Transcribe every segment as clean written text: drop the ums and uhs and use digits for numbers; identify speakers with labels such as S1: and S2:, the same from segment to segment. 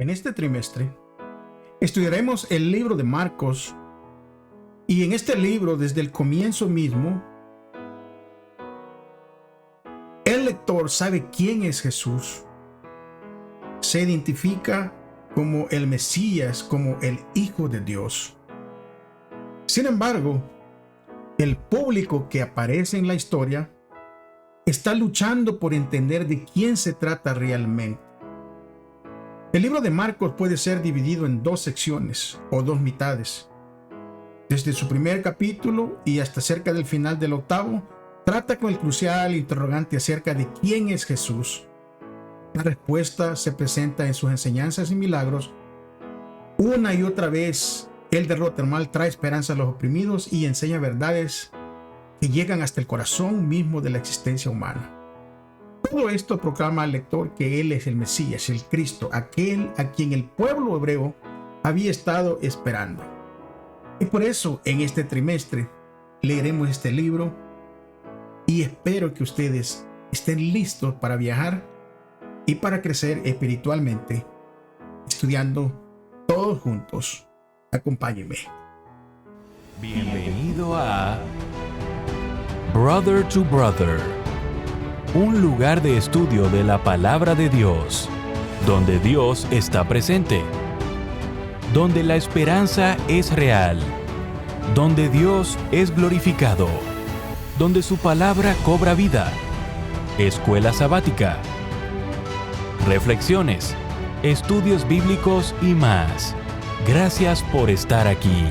S1: En este trimestre estudiaremos el libro de Marcos, y en este libro, desde el comienzo mismo, el lector sabe quién es Jesús, se identifica como el Mesías, como el Hijo de Dios. Sin embargo, el público que aparece en la historia está luchando por entender de quién se trata realmente. El libro de Marcos puede ser dividido en dos secciones o dos mitades. Desde su primer capítulo y hasta cerca del final del octavo, trata con el crucial interrogante acerca de quién es Jesús. La respuesta se presenta en sus enseñanzas y milagros. Una y otra vez, él derrota el mal, trae esperanza a los oprimidos y enseña verdades que llegan hasta el corazón mismo de la existencia humana. Todo esto proclama al lector que él es el Mesías, el Cristo, aquel a quien el pueblo hebreo había estado esperando. Y por eso, en este trimestre, leeremos este libro y espero que ustedes estén listos para viajar y para crecer espiritualmente, estudiando todos juntos. Acompáñenme.
S2: Bienvenido a Brother to Brother, un lugar de estudio de la palabra de Dios, donde Dios está presente, donde la esperanza es real, donde Dios es glorificado, donde su palabra cobra vida. Escuela sabática, reflexiones, estudios bíblicos y más. Gracias por estar aquí.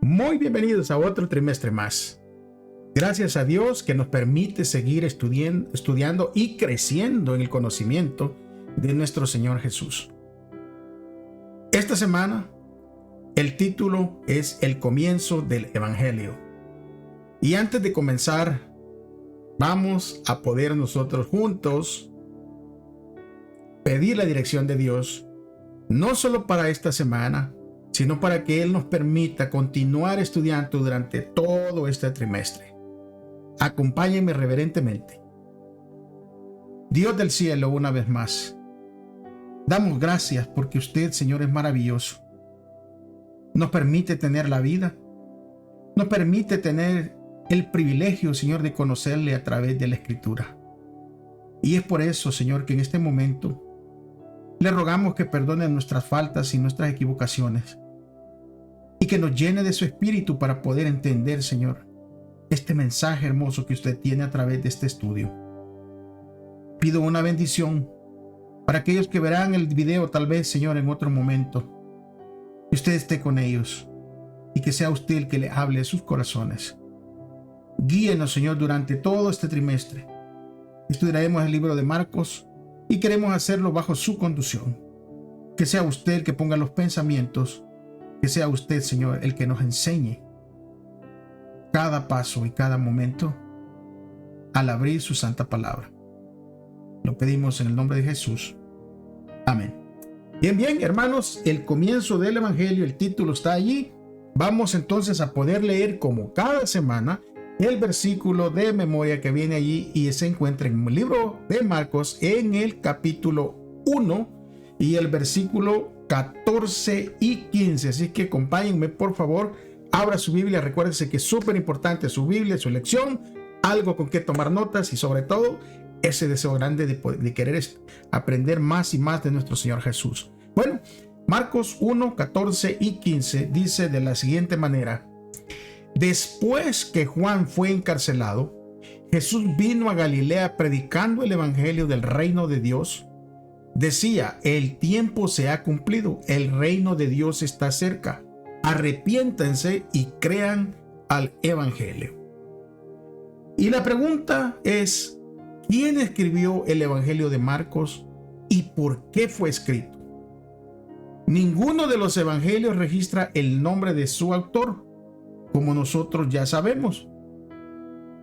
S1: Muy bienvenidos a otro trimestre más. Gracias a Dios que nos permite seguir estudiando y creciendo en el conocimiento de nuestro Señor Jesús. Esta semana, el título es El comienzo del Evangelio. Y antes de comenzar, vamos a poder nosotros juntos pedir la dirección de Dios, no solo para esta semana, sino para que Él nos permita continuar estudiando durante todo este trimestre. Acompáñenme reverentemente. Dios del cielo, una vez más, damos gracias porque usted, Señor, es maravilloso. Nos permite tener la vida, nos permite tener el privilegio, Señor, de conocerle a través de la Escritura. Y es por eso, Señor, que en este momento le rogamos que perdone nuestras faltas y nuestras equivocaciones y que nos llene de su Espíritu para poder entender, Señor, este mensaje hermoso que usted tiene a través de este estudio. Pido una bendición para aquellos que verán el video tal vez, Señor, en otro momento. Que usted esté con ellos y que sea usted el que le hable a sus corazones. Guíenos, Señor, durante todo este trimestre. Estudiaremos el libro de Marcos y queremos hacerlo bajo su conducción. Que sea usted el que ponga los pensamientos, que sea usted, Señor, el que nos enseñe cada paso y cada momento al abrir su santa palabra. Lo pedimos en el nombre de Jesús. Amén. Bien, hermanos, el comienzo del Evangelio, el título está allí. Vamos entonces a poder leer como cada semana el versículo de memoria que viene allí y se encuentra en el libro de Marcos en el capítulo 1 y el versículo 14 y 15. Así que acompáñenme, por favor, abra su Biblia. Recuérdense que es súper importante su Biblia, su lección, algo con que tomar notas y sobre todo ese deseo grande de querer aprender más y más de nuestro Señor Jesús. Bueno, Marcos 1, 14 y 15 dice de la siguiente manera: Después que Juan fue encarcelado, Jesús vino a Galilea predicando el evangelio del reino de Dios. Decía: el tiempo se ha cumplido, el reino de Dios está cerca. Arrepiéntanse y crean al evangelio. Y la pregunta es: ¿quién escribió el evangelio de Marcos y por qué fue escrito? Ninguno de los evangelios registra el nombre de su autor, como nosotros ya sabemos.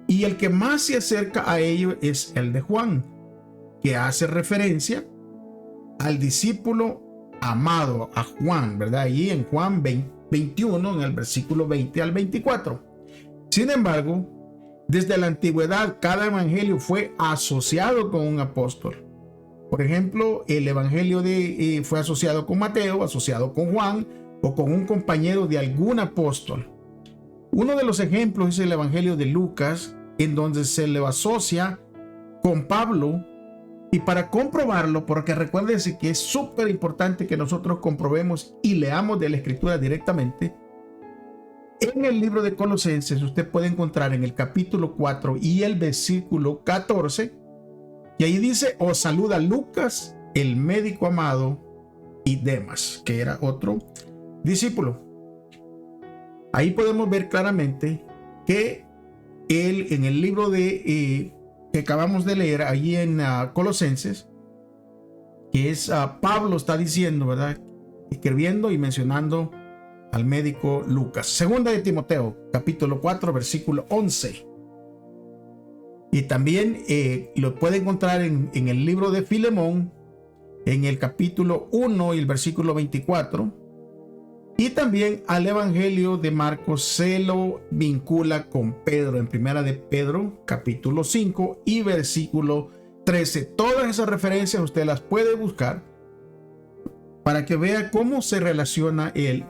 S1: Y el que más se acerca a ello es el de Juan, que hace referencia al discípulo amado, a Juan, ¿verdad? Allí en Juan 21, en el versículo 20 al 24. Sin embargo, desde la antigüedad cada evangelio fue asociado con un apóstol. Por ejemplo, el evangelio fue asociado con Mateo, asociado con Juan o con un compañero de algún apóstol. Uno de los ejemplos es el evangelio de Lucas, en donde se le asocia con Pablo. Y para comprobarlo, porque recuérdense que es súper importante que nosotros comprobemos y leamos de la escritura directamente, en el libro de Colosenses usted puede encontrar en el capítulo 4 y el versículo 14, y ahí dice: os saluda Lucas, el médico amado, y Demas, que era otro discípulo. Ahí podemos ver claramente que él, en el libro que acabamos de leer, allí en Colosenses, que es Pablo está diciendo, ¿verdad? Escribiendo y mencionando al médico Lucas. Segunda de Timoteo, capítulo 4, versículo 11. Y también lo puede encontrar en el libro de Filemón, en el capítulo 1 y el versículo 24. Y también al evangelio de Marcos se lo vincula con Pedro, en primera de Pedro, capítulo 5 y versículo 13. Todas esas referencias usted las puede buscar para que vea cómo se relaciona el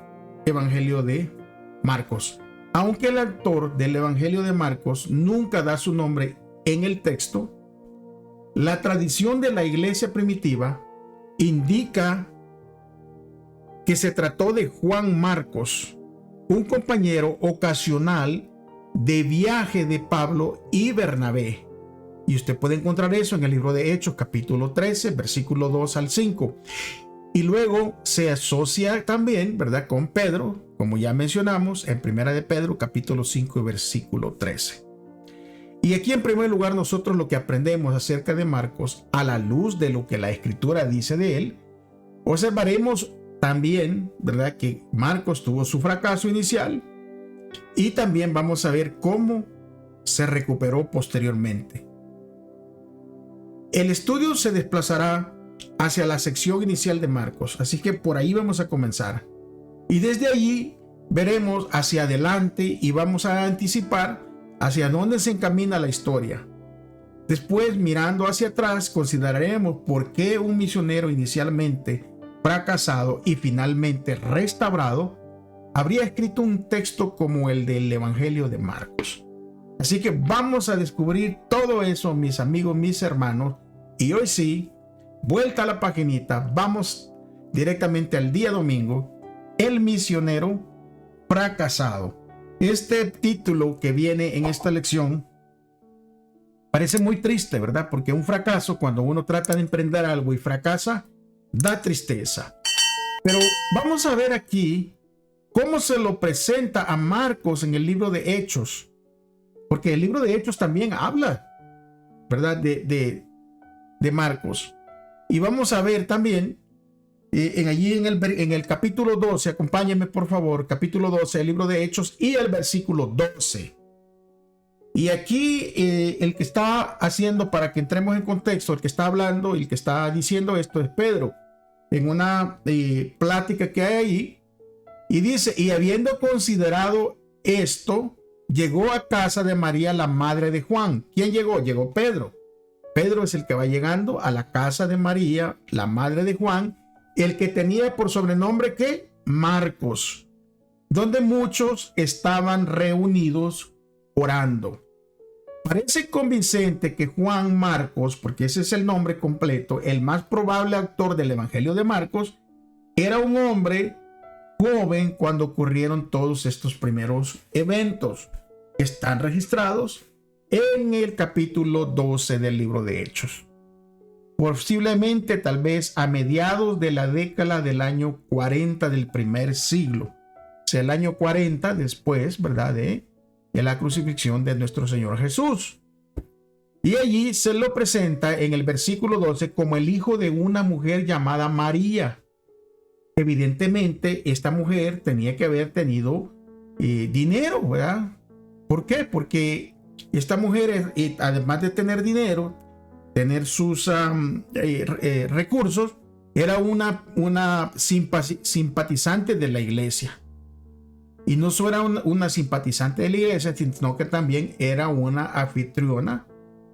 S1: evangelio de Marcos. Aunque el autor del evangelio de Marcos nunca da su nombre en el texto, la tradición de la iglesia primitiva indica que se trató de Juan Marcos, un compañero ocasional de viaje de Pablo y Bernabé. Y usted puede encontrar eso en el libro de Hechos, capítulo 13, versículo 2 al 5. Y luego se asocia también, ¿verdad?, con Pedro, como ya mencionamos, en primera de Pedro, capítulo 5 y versículo 13. Y aquí en primer lugar nosotros lo que aprendemos acerca de Marcos, a la luz de lo que la escritura dice de él, observaremos también, ¿verdad?, que Marcos tuvo su fracaso inicial y también vamos a ver cómo se recuperó posteriormente. El estudio se desplazará hacia la sección inicial de Marcos, así que por ahí vamos a comenzar. Y desde allí veremos hacia adelante y vamos a anticipar hacia dónde se encamina la historia. Después, mirando hacia atrás, consideraremos por qué un misionero inicialmente fracasado y finalmente restaurado habría escrito un texto como el del Evangelio de Marcos. Así que vamos a descubrir todo eso, mis amigos, mis hermanos. Y hoy sí, vuelta a la paginita, vamos directamente al día domingo, el misionero fracasado. Este título que viene en esta lección parece muy triste, ¿verdad? Porque un fracaso, cuando uno trata de emprender algo y fracasa, da tristeza. Pero vamos a ver aquí cómo se lo presenta a Marcos en el libro de Hechos. Porque el libro de Hechos también habla, ¿verdad?, de Marcos. Y vamos a ver también allí en el capítulo 12, acompáñenme por favor, capítulo 12, el libro de Hechos y el versículo 12. Y aquí el que está haciendo, para que entremos en contexto, el que está hablando y el que está diciendo esto es Pedro, en una plática que hay ahí, y dice: y habiendo considerado esto, llegó a casa de María, la madre de Juan. ¿Quién llegó? Llegó Pedro. Pedro es el que va llegando a la casa de María, la madre de Juan, el que tenía por sobrenombre ¿qué? Marcos, donde muchos estaban reunidos orando. Parece convincente que Juan Marcos, porque ese es el nombre completo, el más probable autor del Evangelio de Marcos, era un hombre joven cuando ocurrieron todos estos primeros eventos que están registrados en el capítulo 12 del libro de Hechos. Posiblemente tal vez a mediados de la década del año 40 del primer siglo. O sea, el año 40 después, ¿verdad?, de la crucifixión de nuestro Señor Jesús. Y allí se lo presenta en el versículo 12 como el hijo de una mujer llamada María. Evidentemente, esta mujer tenía que haber tenido dinero, ¿verdad? ¿Por qué? Porque esta mujer, además de tener dinero, tener sus recursos, era una simpatizante de la iglesia. Y no solo era una simpatizante de la iglesia, sino que también era una anfitriona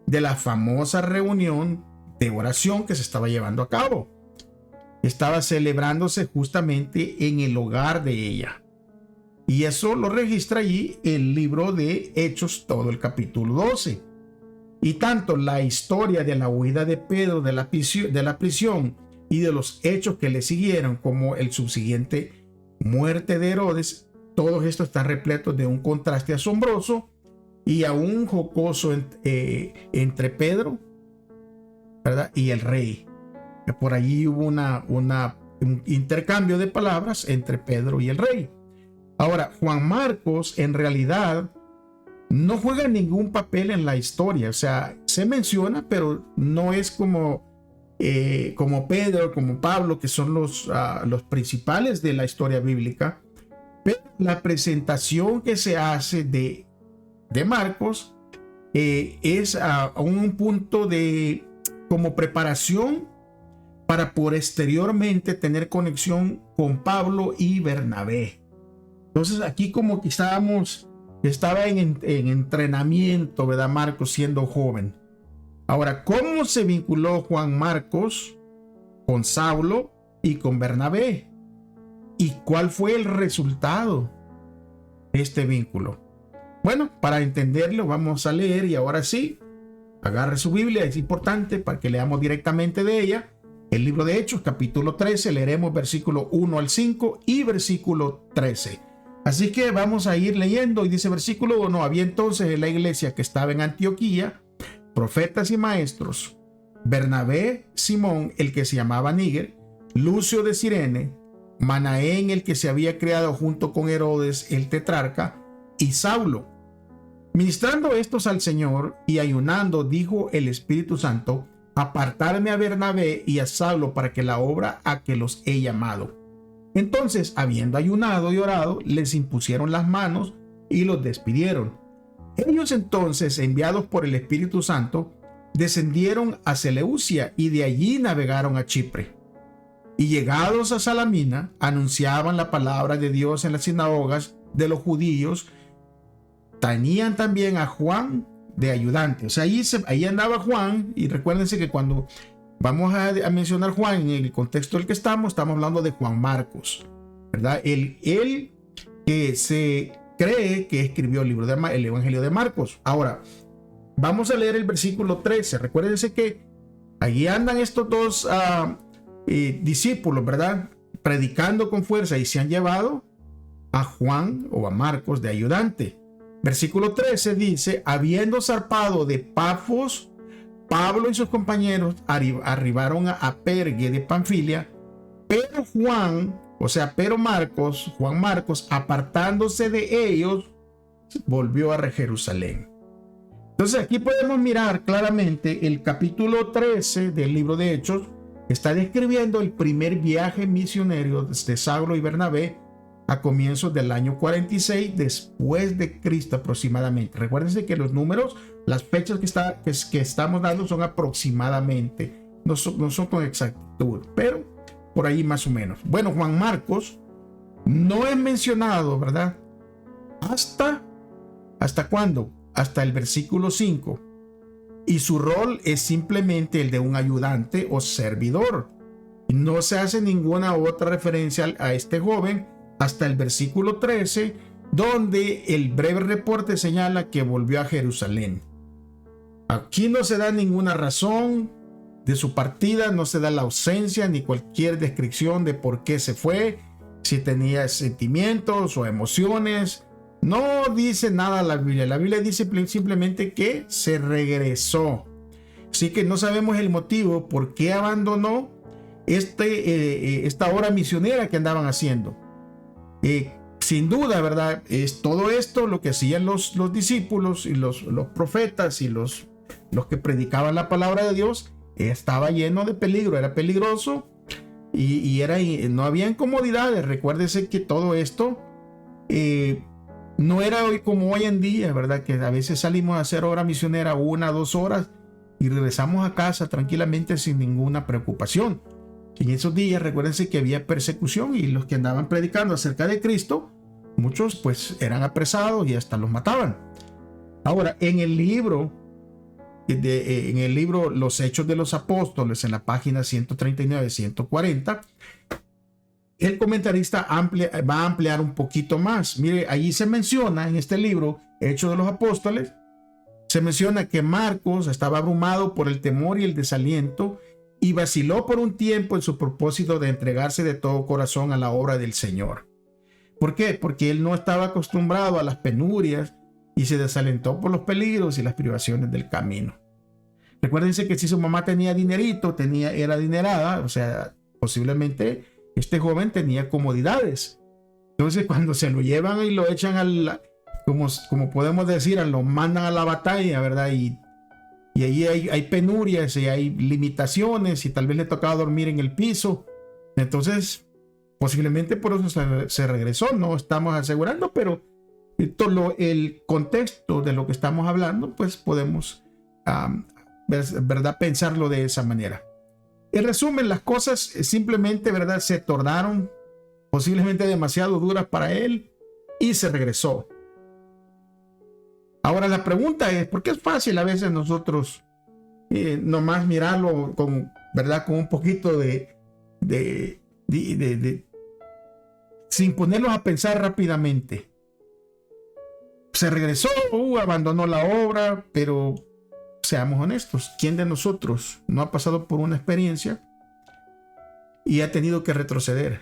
S1: de la famosa reunión de oración que se estaba llevando a cabo. Estaba celebrándose justamente en el hogar de ella. Y eso lo registra allí el libro de Hechos, todo el capítulo 12. Y tanto la historia de la huida de Pedro de la prisión y de los hechos que le siguieron, como el subsiguiente muerte de Herodes, todos estos están repletos de un contraste asombroso y aún jocoso entre Pedro, ¿verdad?, y el rey. Por allí hubo un intercambio de palabras entre Pedro y el rey. Ahora, Juan Marcos en realidad no juega ningún papel en la historia. O sea, se menciona, pero no es como Pedro, como Pablo, que son los principales de la historia bíblica. Pero la presentación que se hace de Marcos es a un punto de como preparación para posteriormente tener conexión con Pablo y Bernabé. Entonces aquí como que estaba en entrenamiento, ¿verdad? Marcos siendo joven. Ahora, ¿cómo se vinculó Juan Marcos con Saulo y con Bernabé? ¿Y cuál fue el resultado de este vínculo? Bueno, para entenderlo vamos a leer, y ahora sí, agarre su Biblia, es importante para que leamos directamente de ella. El libro de Hechos, capítulo 13, leeremos versículo 1 al 5 y versículo 13. Así que vamos a ir leyendo, y dice versículo 1: había entonces en la iglesia que estaba en Antioquía profetas y maestros: Bernabé, Simón, el que se llamaba Níger, Lucio de Cirene, Manaén, el que se había criado junto con Herodes el tetrarca, y Saulo. Ministrando estos al Señor y ayunando, dijo el Espíritu Santo: apartarme a Bernabé y a Saulo para que la obra a que los he llamado. Entonces, habiendo ayunado y orado, les impusieron las manos y los despidieron. Ellos entonces, enviados por el Espíritu Santo, descendieron a Seleucia y de allí navegaron a Chipre. Y llegados a Salamina, anunciaban la palabra de Dios en las sinagogas de los judíos. Tenían también a Juan de ayudante. O sea, ahí andaba Juan. Y recuérdense que cuando vamos a mencionar Juan en el contexto del que estamos hablando de Juan Marcos, ¿verdad? Él que se cree que escribió el Evangelio de Marcos. Ahora, vamos a leer el versículo 13. Recuérdense que allí andan estos dos discípulos, ¿verdad?, predicando con fuerza, y se han llevado a Juan o a Marcos de ayudante. Versículo 13 dice: habiendo zarpado de Pafos, Pablo y sus compañeros arribaron a Perge de Panfilia, pero Juan Marcos, apartándose de ellos, volvió a Jerusalén. Entonces aquí podemos mirar claramente el capítulo 13 del libro de Hechos. Está describiendo el primer viaje misionero de Saulo y Bernabé a comienzos del año 46 después de Cristo aproximadamente. Recuérdense que los números, las fechas que estamos dando son aproximadamente, no son con exactitud, pero por ahí más o menos. Bueno, Juan Marcos no es mencionado, ¿verdad?, ¿hasta cuándo? Hasta el versículo 5. Y su rol es simplemente el de un ayudante o servidor. No se hace ninguna otra referencia a este joven hasta el versículo 13, donde el breve reporte señala que volvió a Jerusalén. Aquí no se da ninguna razón de su partida, no se da la ausencia ni cualquier descripción de por qué se fue, si tenía sentimientos o emociones. No dice nada la Biblia. La Biblia dice simplemente que se regresó. Así que no sabemos el motivo por qué abandonó esta obra misionera que andaban haciendo. Sin duda, ¿verdad?, es todo esto lo que hacían los discípulos y los profetas y los que predicaban la palabra de Dios. Estaba lleno de peligro, era peligroso y no había incomodidades. Recuérdese que todo esto no era hoy como hoy en día, ¿verdad?, que a veces salimos a hacer obra misionera 1 o 2 horas y regresamos a casa tranquilamente sin ninguna preocupación. En esos días recuérdense que había persecución y los que andaban predicando acerca de Cristo Muchos pues eran apresados y hasta los mataban. Ahora, en el libro Los Hechos de los Apóstoles, en la página 139-140, el comentarista va a ampliar un poquito más. Mire, allí se menciona en este libro, Hechos de los Apóstoles, se menciona que Marcos estaba abrumado por el temor y el desaliento y vaciló por un tiempo en su propósito de entregarse de todo corazón a la obra del Señor. ¿Por qué? Porque él no estaba acostumbrado a las penurias y se desalentó por los peligros y las privaciones del camino. Recuérdense que si su mamá tenía dinerito, era adinerada, o sea, posiblemente este joven tenía comodidades. Entonces, cuando se lo llevan y lo echan como podemos decir, lo mandan a la batalla, ¿verdad? Y ahí hay penurias y hay limitaciones y tal vez le tocaba dormir en el piso. Entonces, posiblemente por eso se regresó. No estamos asegurando, pero todo el contexto de lo que estamos hablando, pues podemos, ¿verdad?, pensarlo de esa manera. En resumen, las cosas simplemente, ¿verdad?, se tornaron posiblemente demasiado duras para él y se regresó. Ahora la pregunta es, ¿por qué es fácil a veces nosotros nomás mirarlo ¿verdad?, con un poquito sin ponerlos a pensar rápidamente? Se regresó, abandonó la obra, pero seamos honestos, ¿quién de nosotros no ha pasado por una experiencia y ha tenido que retroceder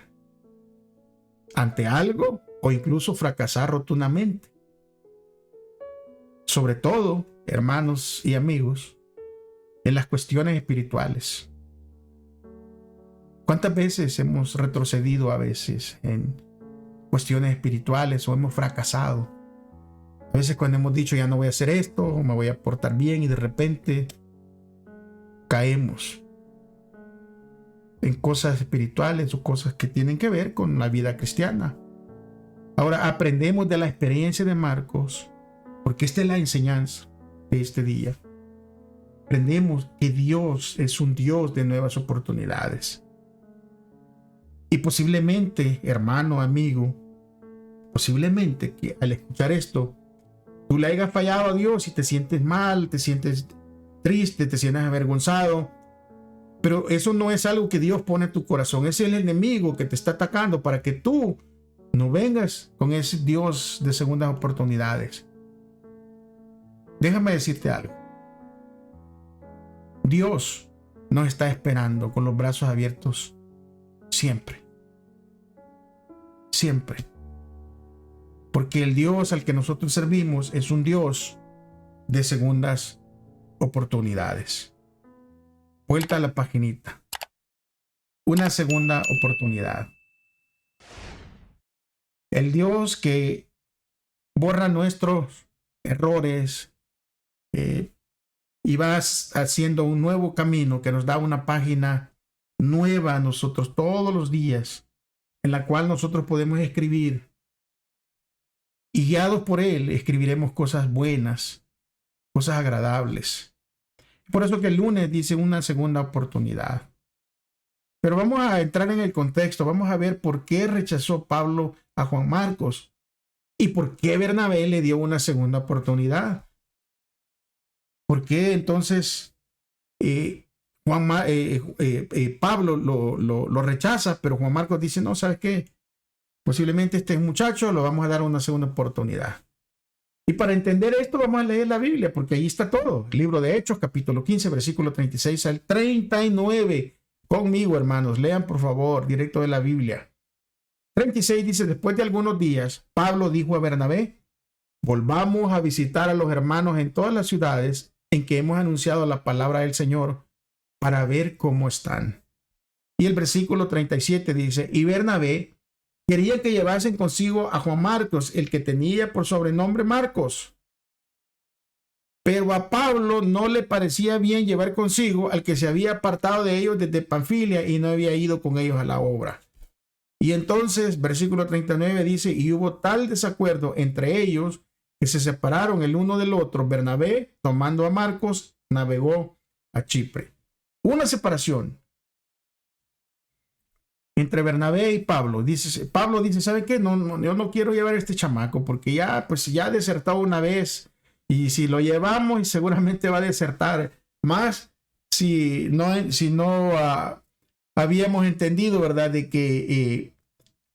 S1: ante algo o incluso fracasar rotundamente? Sobre todo, hermanos y amigos, en las cuestiones espirituales. ¿Cuántas veces hemos retrocedido a veces en cuestiones espirituales o hemos fracasado? A veces cuando hemos dicho ya no voy a hacer esto, o me voy a portar bien, y de repente caemos en cosas espirituales o cosas que tienen que ver con la vida cristiana. Ahora aprendemos de la experiencia de Marcos, porque esta es la enseñanza de este día. Aprendemos que Dios es un Dios de nuevas oportunidades. Y posiblemente, hermano, amigo, posiblemente que al escuchar esto, tú le hayas fallado a Dios y te sientes mal, te sientes triste, te sientes avergonzado. Pero eso no es algo que Dios pone en tu corazón. Es el enemigo que te está atacando para que tú no vengas con ese Dios de segundas oportunidades. Déjame decirte algo. Dios nos está esperando con los brazos abiertos siempre. Siempre. Porque el Dios al que nosotros servimos es un Dios de segundas oportunidades. Vuelta a la paginita. Una segunda oportunidad. El Dios que borra nuestros errores y va haciendo un nuevo camino que nos da una página nueva a nosotros todos los días, en la cual nosotros podemos escribir. Y guiados por Él, escribiremos cosas buenas, cosas agradables. Por eso que el lunes dice una segunda oportunidad. Pero vamos a entrar en el contexto. Vamos a ver por qué rechazó Pablo a Juan Marcos y por qué Bernabé le dio una segunda oportunidad. ¿Por qué entonces Pablo lo rechaza, pero Juan Marcos dice, no, ¿sabes qué? Posiblemente este muchacho lo vamos a dar una segunda oportunidad. Y para entender esto vamos a leer la Biblia, porque ahí está todo. El libro de Hechos, capítulo 15, versículo 36 al 39. Conmigo, hermanos, lean por favor, directo de la Biblia. 36 dice, después de algunos días, Pablo dijo a Bernabé, volvamos a visitar a los hermanos en todas las ciudades en que hemos anunciado la palabra del Señor para ver cómo están. Y el versículo 37 dice, y Bernabé quería que llevasen consigo a Juan Marcos, el que tenía por sobrenombre Marcos. Pero a Pablo no le parecía bien llevar consigo al que se había apartado de ellos desde Panfilia y no había ido con ellos a la obra. Y entonces, versículo 39 dice, y hubo tal desacuerdo entre ellos que se separaron el uno del otro. Bernabé, tomando a Marcos, navegó a Chipre. Una separación. entre Bernabé y Pablo. Pablo dice, ¿sabe qué? No, yo no quiero llevar a este chamaco porque ya, pues ya ha desertado una vez y si lo llevamos seguramente va a desertar más si no habíamos entendido, ¿verdad? De que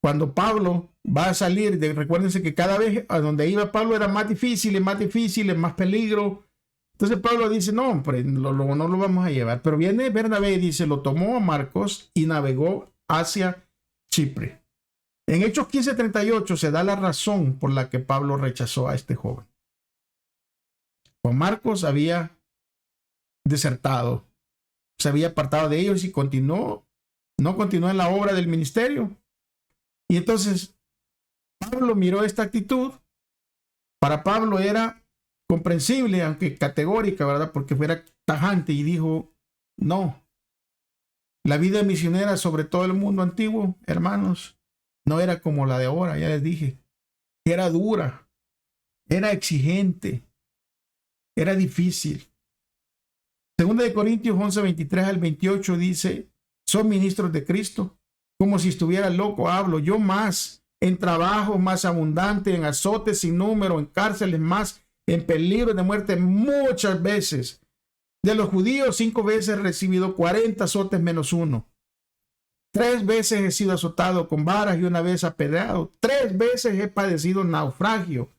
S1: cuando Pablo va a salir, recuérdense que cada vez a donde iba Pablo era más difícil, más peligro. Entonces Pablo dice, no, hombre, no lo vamos a llevar. Pero viene Bernabé y dice, lo tomó a Marcos y navegó hacia Chipre. En Hechos 15:38 se da la razón por la que Pablo rechazó a este joven. Juan Marcos había desertado, se había apartado de ellos y no continuó en la obra del ministerio. Y entonces Pablo miró esta actitud. Para Pablo era comprensible, aunque categórica, ¿verdad? Porque fuera tajante y dijo, no. La vida misionera sobre todo el mundo antiguo, hermanos, no era como la de ahora, ya les dije. Era dura, era exigente, era difícil. Segunda de Corintios 11:23-28 dice, son ministros de Cristo. Como si estuviera loco hablo, yo más, en trabajo más abundante, en azotes sin número, en cárceles más, en peligro de muerte muchas veces. De los judíos 5 veces he recibido 40 azotes menos 1. 3 veces he sido azotado con varas y 1 vez apedreado. 3 veces he padecido naufragio.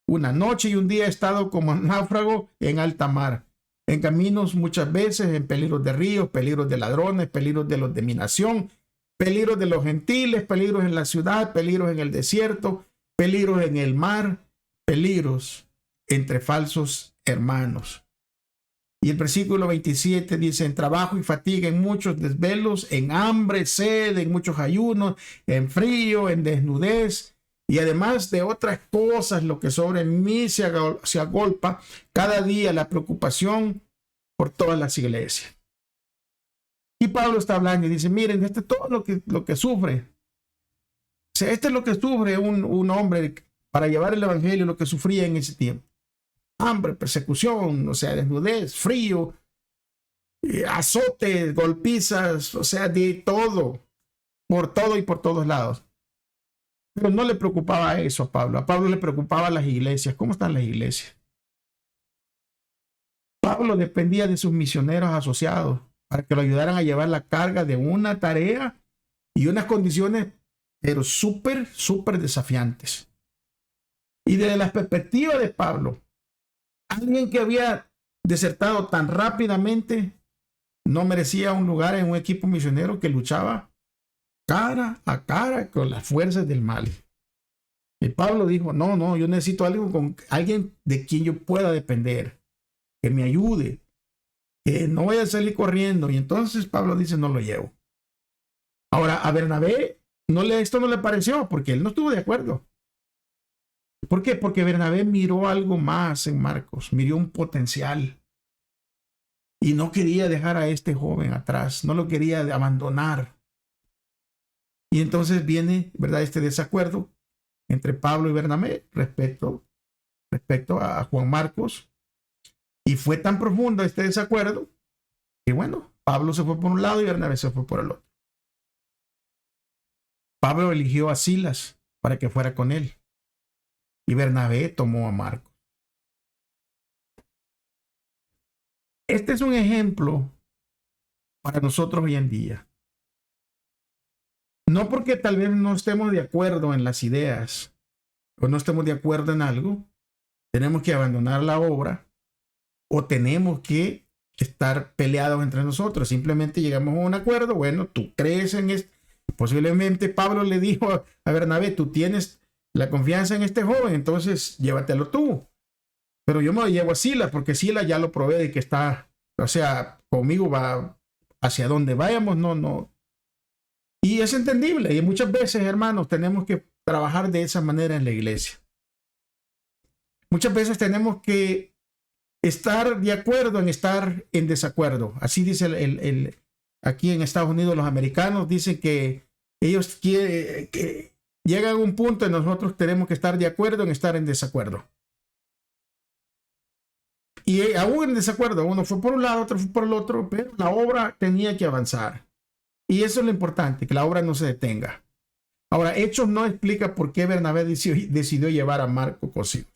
S1: 1 noche y 1 día he estado como náufrago en alta mar. En caminos muchas veces, en peligros de ríos, peligros de ladrones, peligros de los de mi nación, peligros de los gentiles, peligros en la ciudad, peligros en el desierto, peligros en el mar, peligros entre falsos hermanos. Y el versículo 27 dice, en trabajo y fatiga, en muchos desvelos, en hambre, sed, en muchos ayunos, en frío, en desnudez, y además de otras cosas, lo que sobre mí se agolpa cada día la preocupación por todas las iglesias. Y Pablo está hablando y dice, miren, esto es todo lo que sufre. O sea, esto es lo que sufre un hombre para llevar el evangelio, lo que sufría en ese tiempo. Hambre, persecución, o sea, desnudez, frío, azotes, golpizas, o sea, de todo, por todo y por todos lados. Pero no le preocupaba eso a Pablo. A Pablo le preocupaba las iglesias. ¿Cómo están las iglesias? Pablo dependía de sus misioneros asociados para que lo ayudaran a llevar la carga de una tarea y unas condiciones, pero súper desafiantes. Y desde la perspectiva de Pablo, alguien que había desertado tan rápidamente no merecía un lugar en un equipo misionero que luchaba cara a cara con las fuerzas del mal. Y Pablo dijo, no, yo necesito alguien de quien yo pueda depender, que me ayude, que no vaya a salir corriendo. Y entonces Pablo dice, no lo llevo. Ahora, a Bernabé esto no le pareció, porque él no estuvo de acuerdo. ¿Por qué? Porque Bernabé miró algo más en Marcos, miró un potencial. Y no quería dejar a este joven atrás, no lo quería abandonar. Y entonces viene, ¿verdad?, este desacuerdo entre Pablo y Bernabé respecto a Juan Marcos. Y fue tan profundo este desacuerdo que, bueno, Pablo se fue por un lado y Bernabé se fue por el otro. Pablo eligió a Silas para que fuera con él. Y Bernabé tomó a Marcos. Este es un ejemplo para nosotros hoy en día. No porque tal vez no estemos de acuerdo en las ideas o no estemos de acuerdo en algo, tenemos que abandonar la obra o tenemos que estar peleados entre nosotros. Simplemente llegamos a un acuerdo. Bueno, tú crees en esto. Posiblemente Pablo le dijo a Bernabé, tú tienes la confianza en este joven, entonces llévatelo tú. Pero yo me lo llevo a Silas porque Silas ya lo probé de que está, o sea, conmigo va hacia donde vayamos, no. Y es entendible. Y muchas veces, hermanos, tenemos que trabajar de esa manera en la iglesia. Muchas veces tenemos que estar de acuerdo en estar en desacuerdo. Así dice aquí en Estados Unidos los americanos dicen que ellos quieren que llegan a un punto en nosotros tenemos que estar de acuerdo en estar en desacuerdo. Y aún en desacuerdo, uno fue por un lado, otro fue por el otro, pero la obra tenía que avanzar. Y eso es lo importante, que la obra no se detenga. Ahora, Hechos no explica por qué Bernabé decidió llevar a Marcos consigo.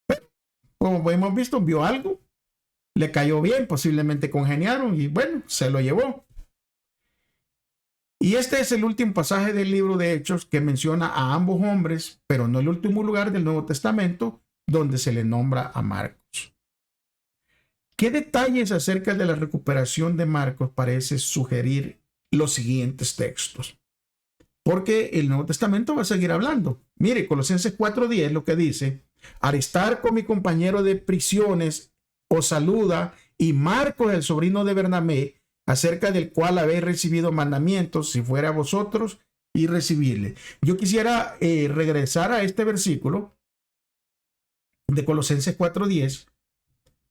S1: Pero, como hemos visto, vio algo, le cayó bien, posiblemente congeniaron y bueno, se lo llevó. Y este es el último pasaje del libro de Hechos que menciona a ambos hombres, pero no el último lugar del Nuevo Testamento donde se le nombra a Marcos. ¿Qué detalles acerca de la recuperación de Marcos parece sugerir los siguientes textos? Porque el Nuevo Testamento va a seguir hablando. Mire, Colosenses 4:10 lo que dice: Aristarco, mi compañero de prisiones, os saluda, y Marcos, el sobrino de Bernabé, acerca del cual habéis recibido mandamientos, si fuera a vosotros, y recibirle. Yo quisiera regresar a este versículo de Colosenses 4:10,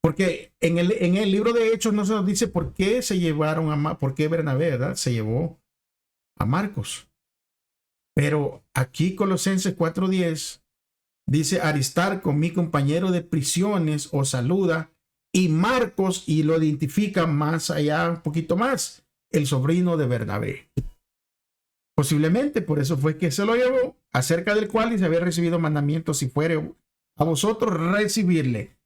S1: porque en el libro de Hechos no se nos dice por qué se llevaron por qué Bernabé, ¿verdad?, se llevó a Marcos. Pero aquí Colosenses 4:10 dice: Aristarco, mi compañero de prisiones, os saluda, y Marcos, y lo identifica más allá, un poquito más, el sobrino de Bernabé. Posiblemente por eso fue que se lo llevó, acerca del cual y se había recibido mandamientos, si fuere a vosotros, recibirle.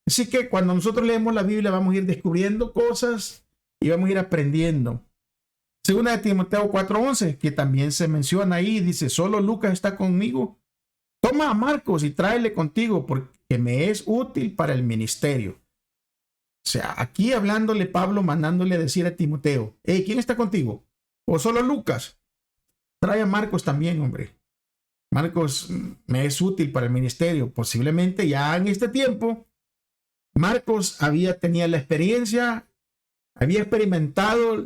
S1: Así que cuando nosotros leemos la Biblia vamos a ir descubriendo cosas y vamos a ir aprendiendo. Segunda de Timoteo 4:11, que también se menciona ahí, dice: solo Lucas está conmigo. Toma a Marcos y tráele contigo, porque me es útil para el ministerio. O sea, aquí hablándole Pablo, mandándole a decir a Timoteo: hey, ¿quién está contigo? ¿O solo Lucas? Trae a Marcos también, hombre. Marcos me es útil para el ministerio. Posiblemente ya en este tiempo, Marcos tenía la experiencia, había experimentado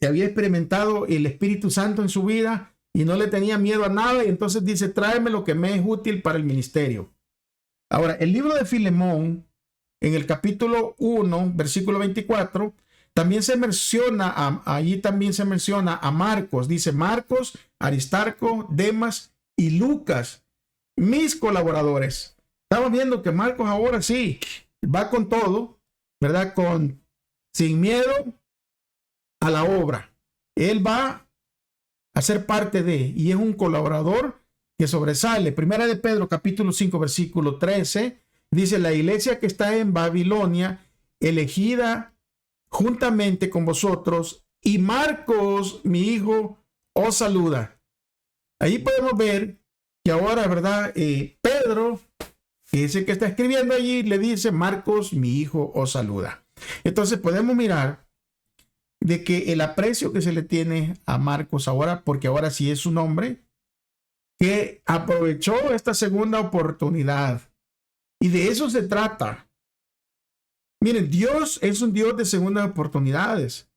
S1: había experimentado el Espíritu Santo en su vida y no le tenía miedo a nada, y entonces dice: tráeme lo que me es útil para el ministerio. Ahora, el libro de Filemón, en el capítulo 1, versículo 24, también se menciona, allí también se menciona a Marcos. Dice: Marcos, Aristarco, Demas y Lucas, mis colaboradores. Estamos viendo que Marcos ahora sí va con todo, ¿verdad? Sin miedo a la obra. Él va a ser parte y es un colaborador que sobresale. Primera de Pedro, capítulo 5, versículo 13, dice: la iglesia que está en Babilonia, elegida juntamente con vosotros, y Marcos, mi hijo, os saluda. Ahí podemos ver que ahora, ¿verdad? Pedro, que es el que está escribiendo allí, le dice: Marcos, mi hijo, os saluda. Entonces podemos mirar de que el aprecio que se le tiene a Marcos ahora, porque ahora sí es su nombre, que aprovechó esta segunda oportunidad. Y de eso se trata. Miren, Dios es un Dios de segundas oportunidades,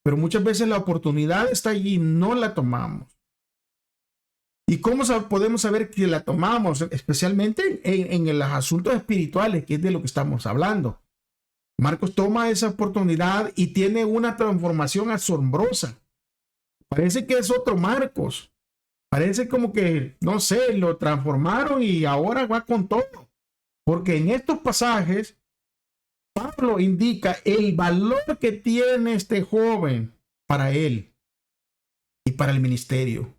S1: pero muchas veces la oportunidad está allí y no la tomamos. ¿Y cómo podemos saber que la tomamos? Especialmente en los asuntos espirituales, que es de lo que estamos hablando. Marcos toma esa oportunidad y tiene una transformación asombrosa. Parece que es otro Marcos. Parece como que, no sé, lo transformaron y ahora va con todo. Porque en estos pasajes, Pablo indica el valor que tiene este joven para él y para el ministerio.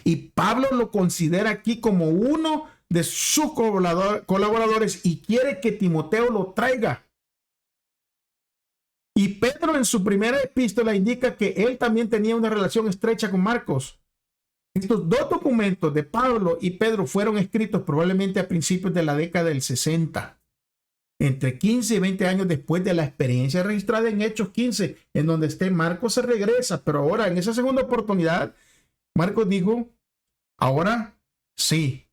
S1: Y Pablo lo considera aquí como uno de sus colaboradores y quiere que Timoteo lo traiga. Y Pedro en su primera epístola indica que él también tenía una relación estrecha con Marcos. Estos dos documentos de Pablo y Pedro fueron escritos probablemente a principios de la década del 60, entre 15 y 20 años después de la experiencia registrada en Hechos 15, en donde Marcos se regresa. Pero ahora, en esa segunda oportunidad, Marcos dijo: ahora sí,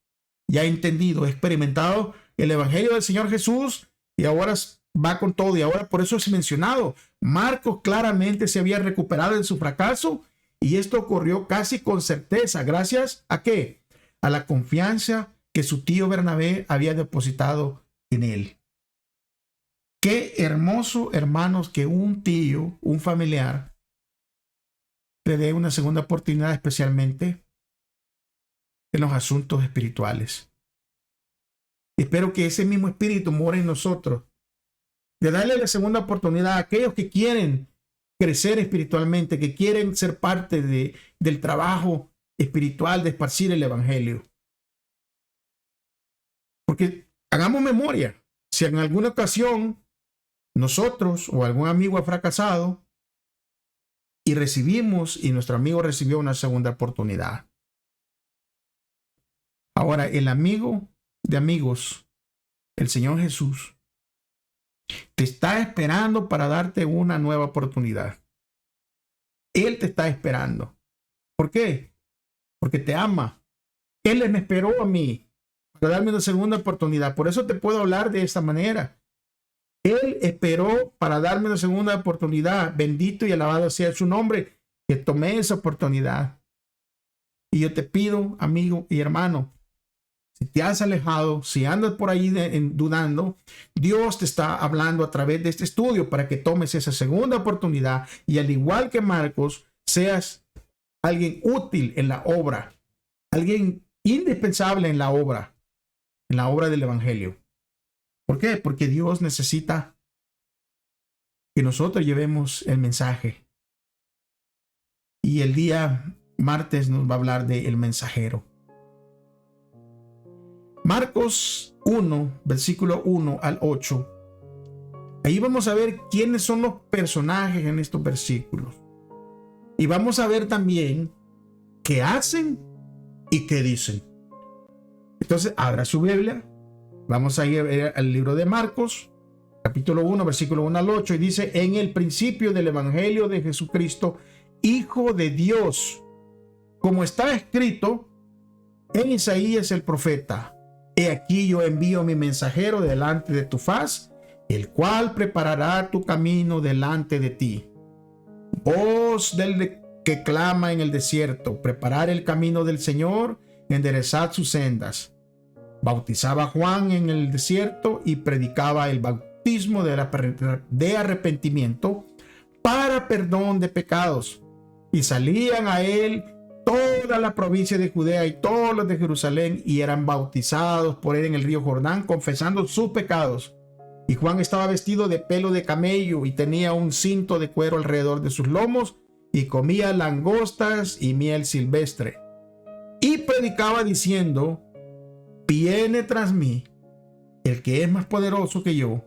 S1: ya he entendido, he experimentado el evangelio del Señor Jesús y ahora va con todo. Y ahora por eso es mencionado. Marcos claramente se había recuperado de su fracaso, y esto ocurrió casi con certeza. ¿Gracias a qué? A la confianza que su tío Bernabé había depositado en él. Qué hermoso, hermanos, que un tío, un familiar, te dé una segunda oportunidad, especialmente en los asuntos espirituales. Espero que ese mismo espíritu more en nosotros, de darle la segunda oportunidad a aquellos que quieren crecer espiritualmente, que quieren ser parte del trabajo espiritual de esparcir el evangelio. Porque hagamos memoria, si en alguna ocasión nosotros o algún amigo ha fracasado y nuestro amigo recibió una segunda oportunidad. Ahora, el amigo de amigos, el Señor Jesús, te está esperando para darte una nueva oportunidad. Él te está esperando. ¿Por qué? Porque te ama. Él me esperó a mí para darme una segunda oportunidad. Por eso te puedo hablar de esta manera. Él esperó para darme una segunda oportunidad. Bendito y alabado sea su nombre, que tomé esa oportunidad. Y yo te pido, amigo y hermano, si te has alejado, si andas por ahí dudando, Dios te está hablando a través de este estudio para que tomes esa segunda oportunidad y, al igual que Marcos, seas alguien útil en la obra, alguien indispensable en la obra del evangelio. ¿Por qué? Porque Dios necesita que nosotros llevemos el mensaje. Y el día martes nos va a hablar del mensajero. Marcos 1, versículo 1 al 8. Ahí vamos a ver quiénes son los personajes en estos versículos. Y vamos a ver también qué hacen y qué dicen. Entonces, abra su Biblia. Vamos a ir al libro de Marcos, capítulo 1, versículo 1 al 8. Y dice: en el principio del evangelio de Jesucristo, Hijo de Dios, como está escrito en Isaías el profeta: he aquí yo envío mi mensajero delante de tu faz, el cual preparará tu camino delante de ti. Voz del que clama en el desierto: preparar el camino del Señor, enderezad sus sendas. Bautizaba Juan en el desierto y predicaba el bautismo de arrepentimiento para perdón de pecados. Y salían a él toda la provincia de Judea y todos los de Jerusalén, y eran bautizados por él en el río Jordán, confesando sus pecados. Y Juan estaba vestido de pelo de camello y tenía un cinto de cuero alrededor de sus lomos, y comía langostas y miel silvestre. Y predicaba diciendo: viene tras mí el que es más poderoso que yo,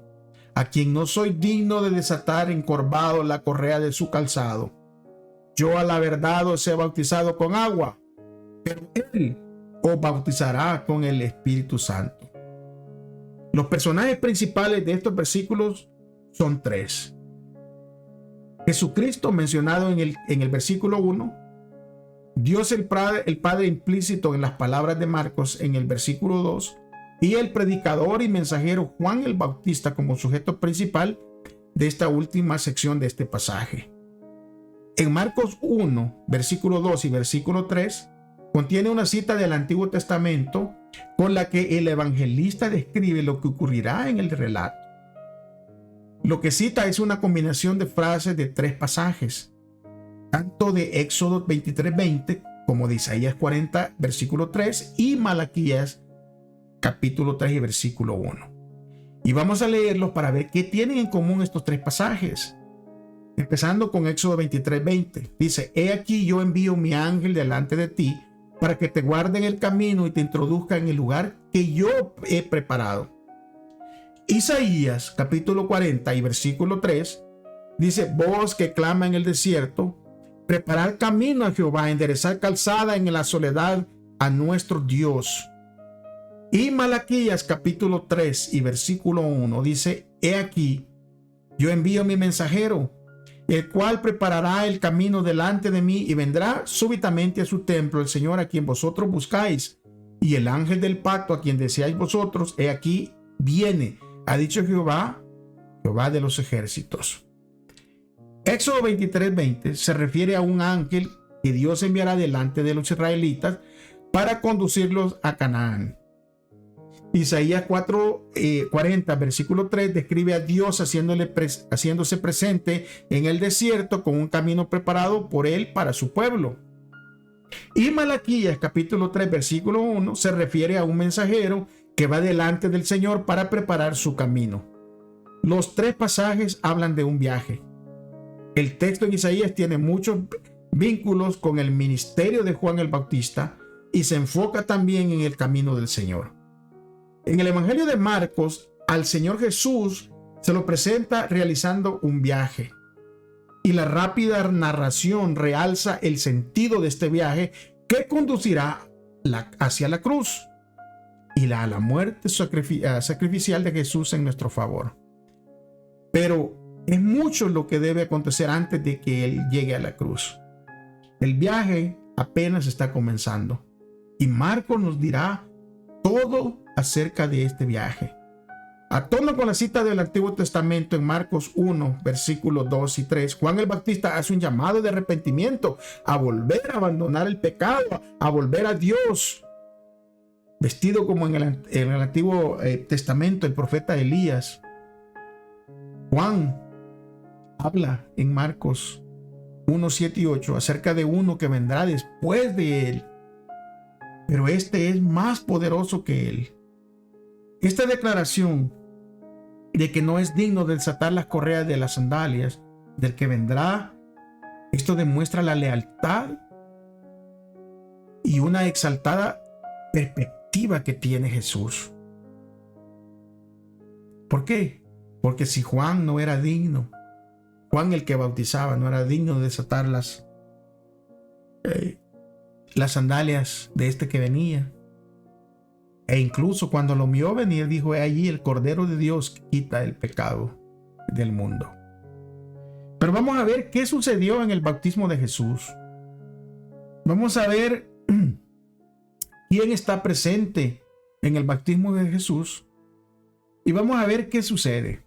S1: a quien no soy digno de desatar encorvado la correa de su calzado. Yo a la verdad os he bautizado con agua, pero él os bautizará con el Espíritu Santo. Los personajes principales de estos versículos son tres. Jesucristo, mencionado en el versículo 1, Dios el Padre implícito en las palabras de Marcos en el versículo 2, y el predicador y mensajero Juan el Bautista como sujeto principal de esta última sección de este pasaje. En Marcos 1, versículo 2 y versículo 3, contiene una cita del Antiguo Testamento con la que el evangelista describe lo que ocurrirá en el relato. Lo que cita es una combinación de frases de tres pasajes, tanto de Éxodo 23:20 como de Isaías 40, versículo 3, y Malaquías, capítulo 3 y versículo 1. Y vamos a leerlos para ver qué tienen en común estos tres pasajes. Empezando con Éxodo 23:20. Dice: he aquí yo envío mi ángel delante de ti para que te guarde en el camino y te introduzca en el lugar que yo he preparado. Isaías capítulo 40 y versículo 3 dice: voz que clama en el desierto, preparar camino a Jehová, enderezar calzada en la soledad a nuestro Dios. Y Malaquías capítulo 3 y versículo 1 dice: he aquí yo envío mi mensajero, el cual preparará el camino delante de mí, y vendrá súbitamente a su templo el Señor a quien vosotros buscáis, y el ángel del pacto a quien deseáis vosotros, he aquí viene, ha dicho Jehová, Jehová de los ejércitos. Éxodo 23:20 se refiere a un ángel que Dios enviará delante de los israelitas para conducirlos a Canaán. Isaías 40, versículo 3 describe a Dios haciéndose presente en el desierto con un camino preparado por él para su pueblo. Y Malaquías capítulo 3, versículo 1 se refiere a un mensajero que va delante del Señor para preparar su camino. Los tres pasajes hablan de un viaje. El texto en Isaías tiene muchos vínculos con el ministerio de Juan el Bautista y se enfoca también en el camino del Señor. En el Evangelio de Marcos, al Señor Jesús se lo presenta realizando un viaje. Y la rápida narración realza el sentido de este viaje que conducirá hacia la cruz y a la muerte sacrificial de Jesús en nuestro favor. Pero es mucho lo que debe acontecer antes de que Él llegue a la cruz. El viaje apenas está comenzando y Marcos nos dirá todo acerca de este viaje. A tono con la cita del Antiguo Testamento en Marcos 1, versículos 2 y 3, Juan el Bautista hace un llamado de arrepentimiento, a volver a abandonar el pecado, a volver a Dios. Vestido como en el Antiguo Testamento el profeta Elías, Juan habla en Marcos 1, 7 y 8 acerca de uno que vendrá después de él, pero este es más poderoso que él. Esta declaración de que no es digno de desatar las correas de las sandalias del que vendrá, esto demuestra la lealtad y una exaltada perspectiva que tiene Jesús. ¿Por qué? Porque si Juan no era digno, Juan el que bautizaba no era digno de desatar las sandalias de este que venía. E incluso cuando lo vio venir, dijo: he allí el Cordero de Dios que quita el pecado del mundo. Pero vamos a ver qué sucedió en el bautismo de Jesús. Vamos a ver quién está presente en el bautismo de Jesús. Y vamos a ver qué sucede.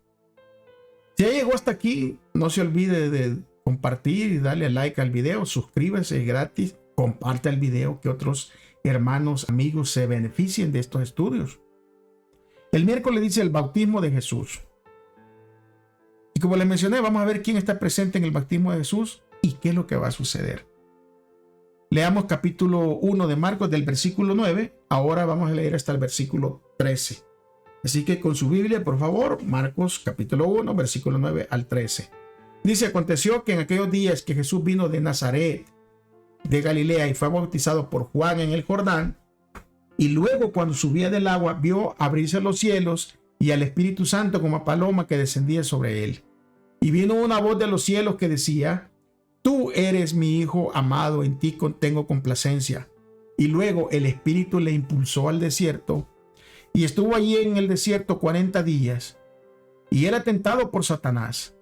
S1: Si ya llegó hasta aquí, no se olvide de compartir y darle like al video. Suscríbase, es gratis. Comparte el video, que otros hermanos, amigos se beneficien de estos estudios. El miércoles dice el bautismo de Jesús. Y como les mencioné, vamos a ver quién está presente en el bautismo de Jesús y qué es lo que va a suceder. Leamos capítulo 1 de Marcos del versículo 9. Ahora vamos a leer hasta el versículo 13. Así que con su Biblia, por favor, Marcos capítulo 1, versículo 9 al 13. Dice: aconteció que en aquellos días que Jesús vino de Nazaret, de Galilea, y fue bautizado por Juan en el Jordán, y luego cuando subía del agua vio abrirse los cielos y al Espíritu Santo como paloma que descendía sobre él. Y vino una voz de los cielos que decía: tú eres mi Hijo amado, en ti tengo complacencia. Y luego el Espíritu le impulsó al desierto, y estuvo allí en el desierto 40 días, y era tentado por Satanás,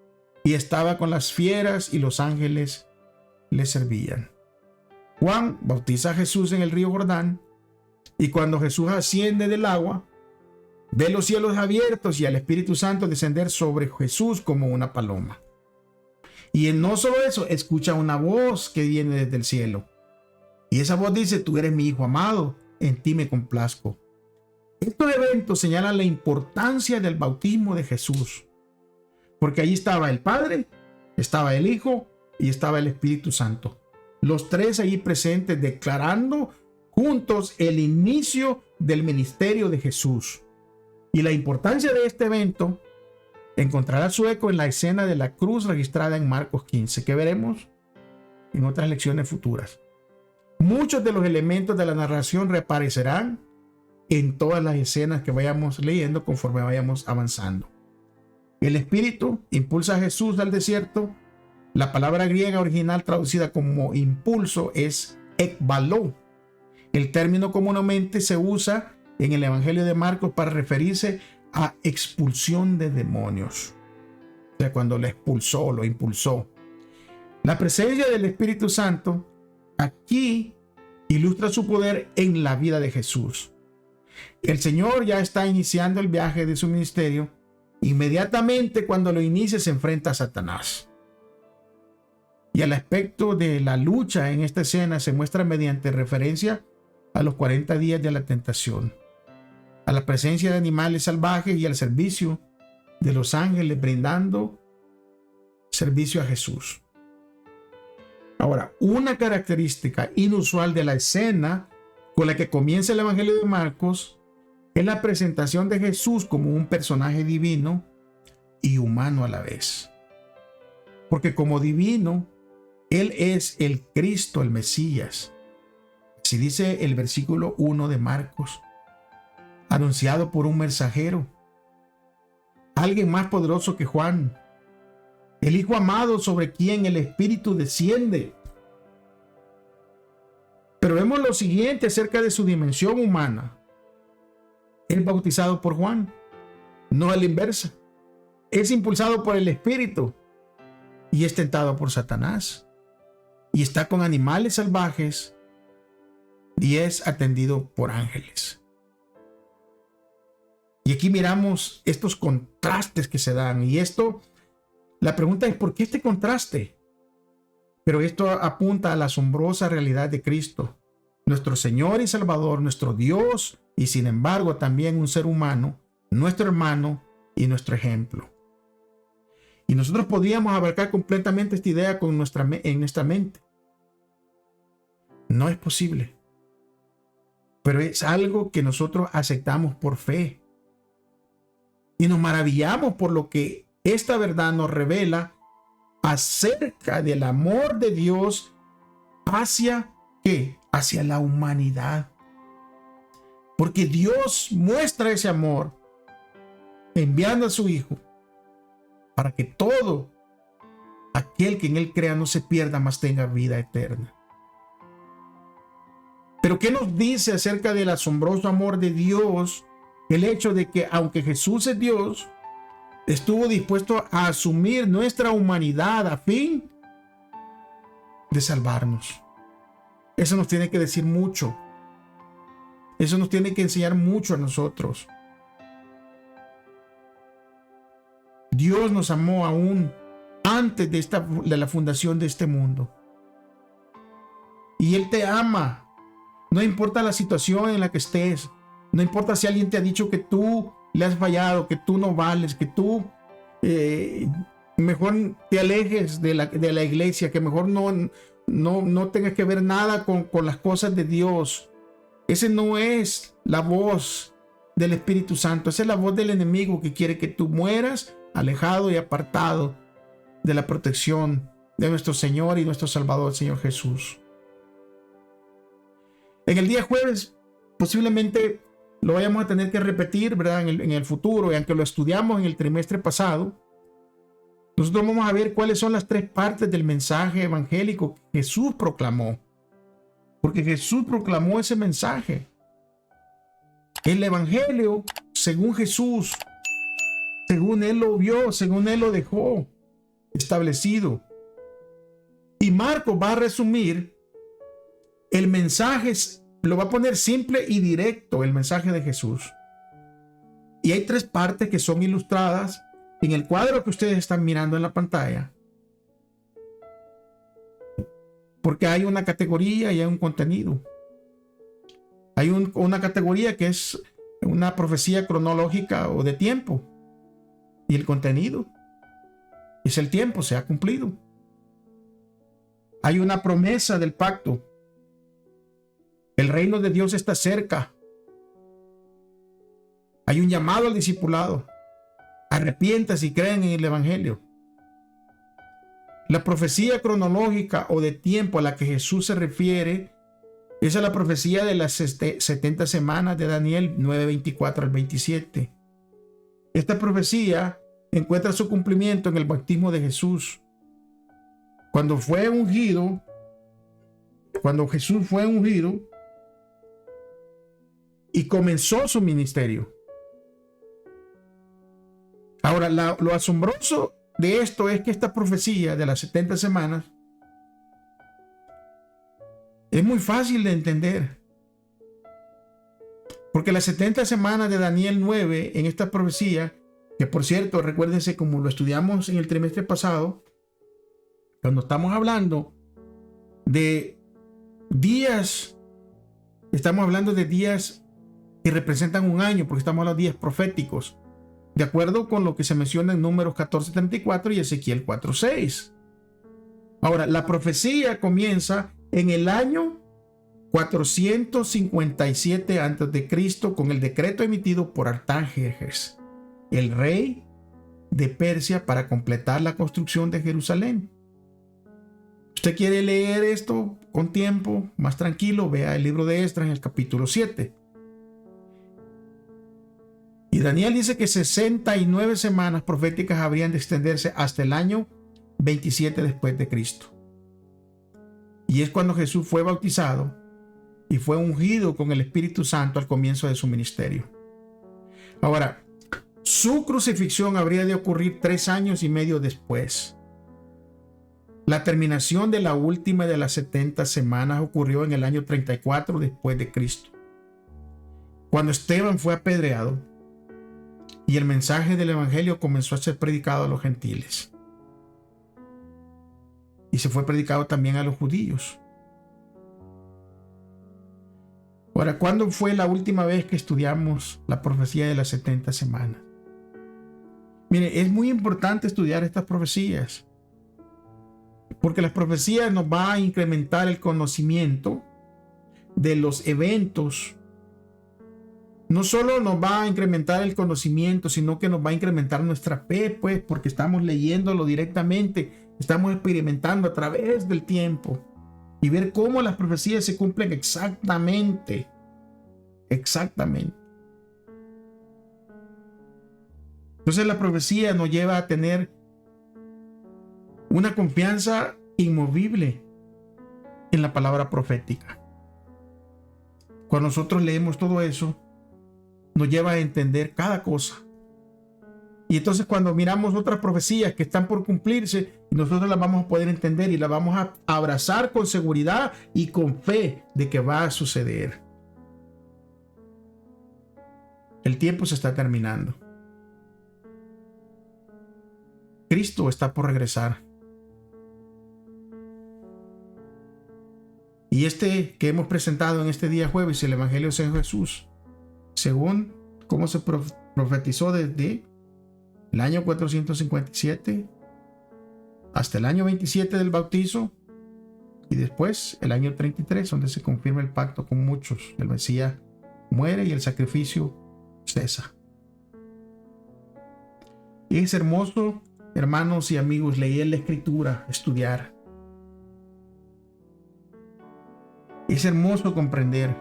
S1: y estaba con las fieras, y los ángeles le servían. Juan bautiza a Jesús en el río Jordán, y cuando Jesús asciende del agua, ve los cielos abiertos y al Espíritu Santo descender sobre Jesús como una paloma. Y no solo eso, escucha una voz que viene desde el cielo. Y esa voz dice: tú eres mi Hijo amado, en ti me complazco. Estos eventos señalan la importancia del bautismo de Jesús, porque allí estaba el Padre, estaba el Hijo y estaba el Espíritu Santo. Los tres allí presentes, declarando juntos el inicio del ministerio de Jesús. Y la importancia de este evento encontrará su eco en la escena de la cruz registrada en Marcos 15, que veremos en otras lecciones futuras. Muchos de los elementos de la narración reaparecerán en todas las escenas que vayamos leyendo conforme vayamos avanzando. El Espíritu impulsa a Jesús al desierto. La palabra griega original traducida como impulso es ekbaló. El término comúnmente se usa en el Evangelio de Marcos para referirse a expulsión de demonios. O sea, cuando lo expulsó, lo impulsó. La presencia del Espíritu Santo aquí ilustra su poder en la vida de Jesús. El Señor ya está iniciando el viaje de su ministerio. Inmediatamente cuando lo inicia se enfrenta a Satanás. Y el aspecto de la lucha en esta escena se muestra mediante referencia a los 40 días de la tentación, a la presencia de animales salvajes y al servicio de los ángeles brindando servicio a Jesús. Ahora, una característica inusual de la escena con la que comienza el Evangelio de Marcos es la presentación de Jesús como un personaje divino y humano a la vez. porque como divino, Él es el Cristo, el Mesías. Así dice el versículo 1 de Marcos, anunciado por un mensajero, alguien más poderoso que Juan, el Hijo amado sobre quien el Espíritu desciende. Pero vemos lo siguiente acerca de su dimensión humana. Es bautizado por Juan, no a la inversa. Es impulsado por el Espíritu y es tentado por Satanás. Y está con animales salvajes y es atendido por ángeles. Y aquí miramos estos contrastes que se dan. Y la pregunta es, ¿por qué este contraste? Pero esto apunta a la asombrosa realidad de Cristo, nuestro Señor y Salvador, nuestro Dios, y sin embargo también un ser humano, nuestro hermano y nuestro ejemplo. Y nosotros podríamos abarcar completamente esta idea en nuestra mente. No es posible. Pero es algo que nosotros aceptamos por fe. Y nos maravillamos por lo que esta verdad nos revela acerca del amor de Dios hacia ¿qué? Hacia la humanidad. Porque Dios muestra ese amor enviando a su Hijo para que todo aquel que en Él crea no se pierda, mas tenga vida eterna. Pero ¿qué nos dice acerca del asombroso amor de Dios? El hecho de que aunque Jesús es Dios, estuvo dispuesto a asumir nuestra humanidad a fin de salvarnos. Eso nos tiene que decir mucho. Eso nos tiene que enseñar mucho a nosotros. Dios nos amó aún antes de la fundación de este mundo. Y Él te ama. No importa la situación en la que estés. No importa si alguien te ha dicho que tú le has fallado, que tú no vales, que tú mejor te alejes de la iglesia, que mejor no tengas que ver nada con las cosas de Dios. Esa no es la voz del Espíritu Santo. Esa es la voz del enemigo que quiere que tú mueras alejado y apartado de la protección de nuestro Señor y nuestro Salvador, el Señor Jesús. En el día jueves posiblemente lo vayamos a tener que repetir, ¿verdad? En el futuro, y aunque lo estudiamos en el trimestre pasado, nosotros vamos a ver cuáles son las tres partes del mensaje evangélico que Jesús proclamó. Porque Jesús proclamó ese mensaje. El evangelio, según Jesús, según Él lo vio, según Él lo dejó establecido. Y Marcos va a resumir el mensaje, lo va a poner simple y directo, el mensaje de Jesús. Y hay tres partes que son ilustradas en el cuadro que ustedes están mirando en la pantalla. Porque hay una categoría y hay un contenido. Hay una categoría que es una profecía cronológica o de tiempo. Y el contenido es el tiempo, se ha cumplido. Hay una promesa del pacto. El reino de Dios está cerca. Hay un llamado al discipulado. Arrepiéntase y crean en el evangelio. La profecía cronológica o de tiempo a la que Jesús se refiere, esa es la profecía de las 70 semanas de Daniel 9:24 al 27. Esta profecía encuentra su cumplimiento en el bautismo de Jesús. Cuando Jesús fue ungido y comenzó su ministerio. Ahora, lo asombroso de esto es que esta profecía de las 70 semanas es muy fácil de entender. Porque las 70 semanas de Daniel 9 en esta profecía, que por cierto, recuérdense como lo estudiamos en el trimestre pasado, cuando estamos hablando de días, estamos hablando de días que representan un año, porque estamos hablando de días proféticos, de acuerdo con lo que se menciona en Números 14:34 y Ezequiel 4:6. Ahora, la profecía comienza en el año 457 a.C. con el decreto emitido por Artajerjes, el rey de Persia para completar la construcción de Jerusalén. ¿Usted quiere leer esto con tiempo, más tranquilo? Vea el libro de Esdras en el capítulo 7. Y Daniel dice que 69 semanas proféticas habrían de extenderse hasta el año 27 después de Cristo. Y es cuando Jesús fue bautizado y fue ungido con el Espíritu Santo al comienzo de su ministerio. Ahora, su crucifixión habría de ocurrir 3 años y medio después. La terminación de la última de las 70 semanas ocurrió en el año 34 después de Cristo, cuando Esteban fue apedreado y el mensaje del evangelio comenzó a ser predicado a los gentiles. Y se fue predicado también a los judíos. Ahora, ¿cuándo fue la última vez que estudiamos la profecía de las 70 semanas? Mire, es muy importante estudiar estas profecías, porque las profecías nos van a incrementar el conocimiento de los eventos. No solo nos va a incrementar el conocimiento, sino que nos va a incrementar nuestra fe, pues, porque estamos leyéndolo directamente, estamos experimentando a través del tiempo y ver cómo las profecías se cumplen exactamente. Entonces la profecía nos lleva a tener una confianza inmovible en la palabra profética. Cuando nosotros leemos todo eso, nos lleva a entender cada cosa. Y entonces cuando miramos otras profecías que están por cumplirse, nosotros las vamos a poder entender y las vamos a abrazar con seguridad y con fe de que va a suceder. El tiempo se está terminando. Cristo está por regresar. Y este que hemos presentado en este día jueves, el Evangelio de San Jesús, según cómo se profetizó desde el año 457 hasta el año 27 del bautizo y después el año 33, donde se confirma el pacto con muchos. El Mesías muere y el sacrificio cesa. Y es hermoso, hermanos y amigos, leer la Escritura, estudiar. Es hermoso comprender.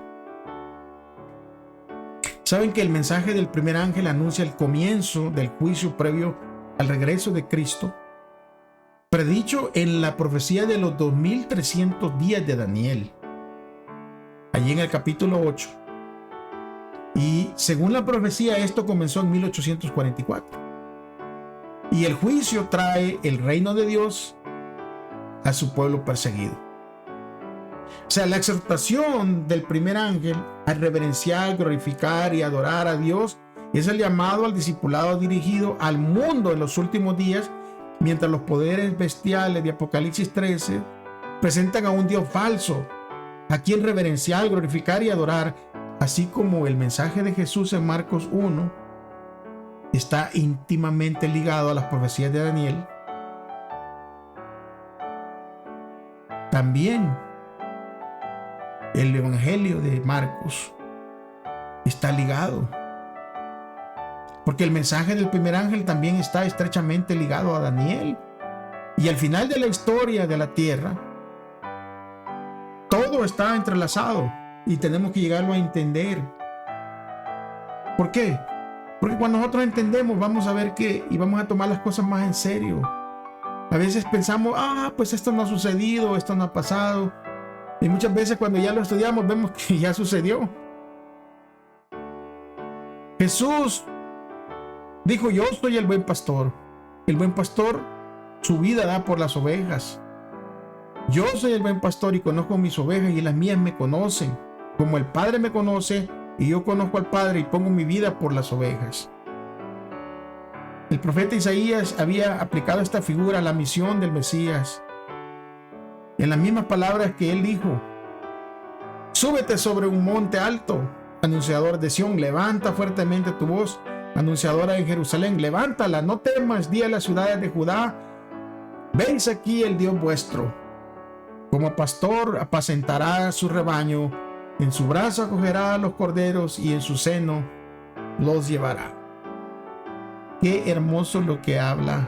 S1: Saben que el mensaje del primer ángel anuncia el comienzo del juicio previo al regreso de Cristo, predicho en la profecía de los 2300 días de Daniel, allí en el capítulo 8. Y según la profecía, esto comenzó en 1844. Y el juicio trae el reino de Dios a su pueblo perseguido. O sea, la exhortación del primer ángel a reverenciar, glorificar y adorar a Dios es el llamado al discipulado dirigido al mundo en los últimos días, mientras los poderes bestiales de Apocalipsis 13 presentan a un Dios falso, a quien reverenciar, glorificar y adorar, así como el mensaje de Jesús en Marcos 1 está íntimamente ligado a las profecías de Daniel. También el Evangelio de Marcos está ligado, porque el mensaje del primer ángel también está estrechamente ligado a Daniel. Y al final de la historia de la tierra, todo está entrelazado y tenemos que llegarlo a entender. ¿Por qué? Porque cuando nosotros entendemos, vamos a ver y vamos a tomar las cosas más en serio. A veces pensamos, pues esto no ha sucedido, esto no ha pasado. Y muchas veces cuando ya lo estudiamos, vemos que ya sucedió. Jesús dijo: yo soy el buen pastor. El buen pastor su vida da por las ovejas. Yo soy el buen pastor y conozco mis ovejas y las mías me conocen. Como el Padre me conoce y yo conozco al Padre y pongo mi vida por las ovejas. El profeta Isaías había aplicado esta figura a la misión del Mesías en las mismas palabras que él dijo: súbete sobre un monte alto, anunciador de Sión, levanta fuertemente tu voz, anunciadora en Jerusalén, levántala, no temas, di a las ciudades de Judá: veis aquí el Dios vuestro. Como pastor apacentará su rebaño, en su brazo acogerá a los corderos y en su seno los llevará. Qué hermoso lo que habla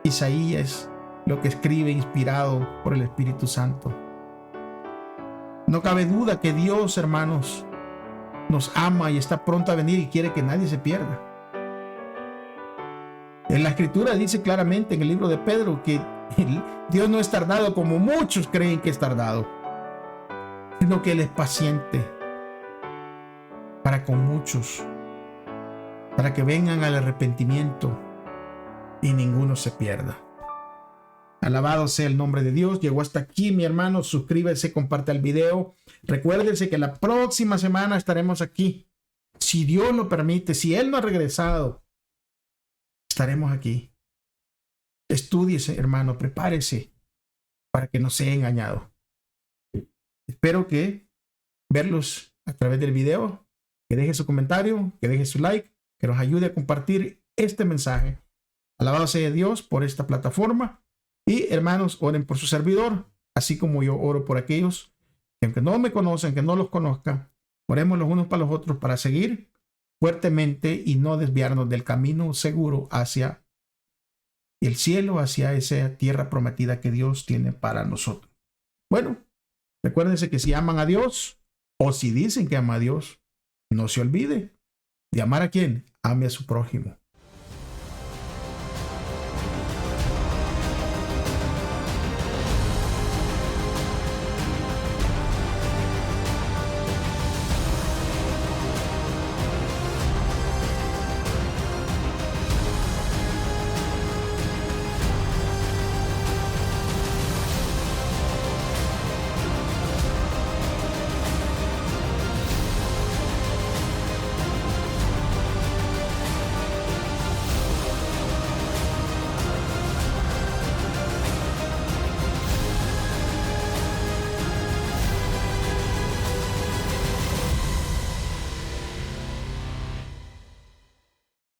S1: Isaías, lo que escribe inspirado por el Espíritu Santo. No cabe duda que Dios, hermanos, nos ama y está pronto a venir y quiere que nadie se pierda. En la Escritura dice claramente en el libro de Pedro que Dios no es tardado como muchos creen que es tardado, sino que Él es paciente para con muchos, para que vengan al arrepentimiento y ninguno se pierda. Alabado sea el nombre de Dios. Llegó hasta aquí, mi hermano. Suscríbase, comparte el video. Recuérdese que la próxima semana estaremos aquí. Si Dios lo permite, si Él no ha regresado, estaremos aquí. Estúdiese, hermano, prepárese para que no sea engañado. Espero que verlos a través del video, que deje su comentario, que deje su like, que nos ayude a compartir este mensaje. Alabado sea Dios por esta plataforma. Y hermanos, oren por su servidor, así como yo oro por aquellos que aunque no me conocen, que no los conozcan, oremos los unos para los otros para seguir fuertemente y no desviarnos del camino seguro hacia el cielo, hacia esa tierra prometida que Dios tiene para nosotros. Bueno, recuérdense que si aman a Dios o si dicen que aman a Dios, no se olvide de amar a quién, ame a su prójimo.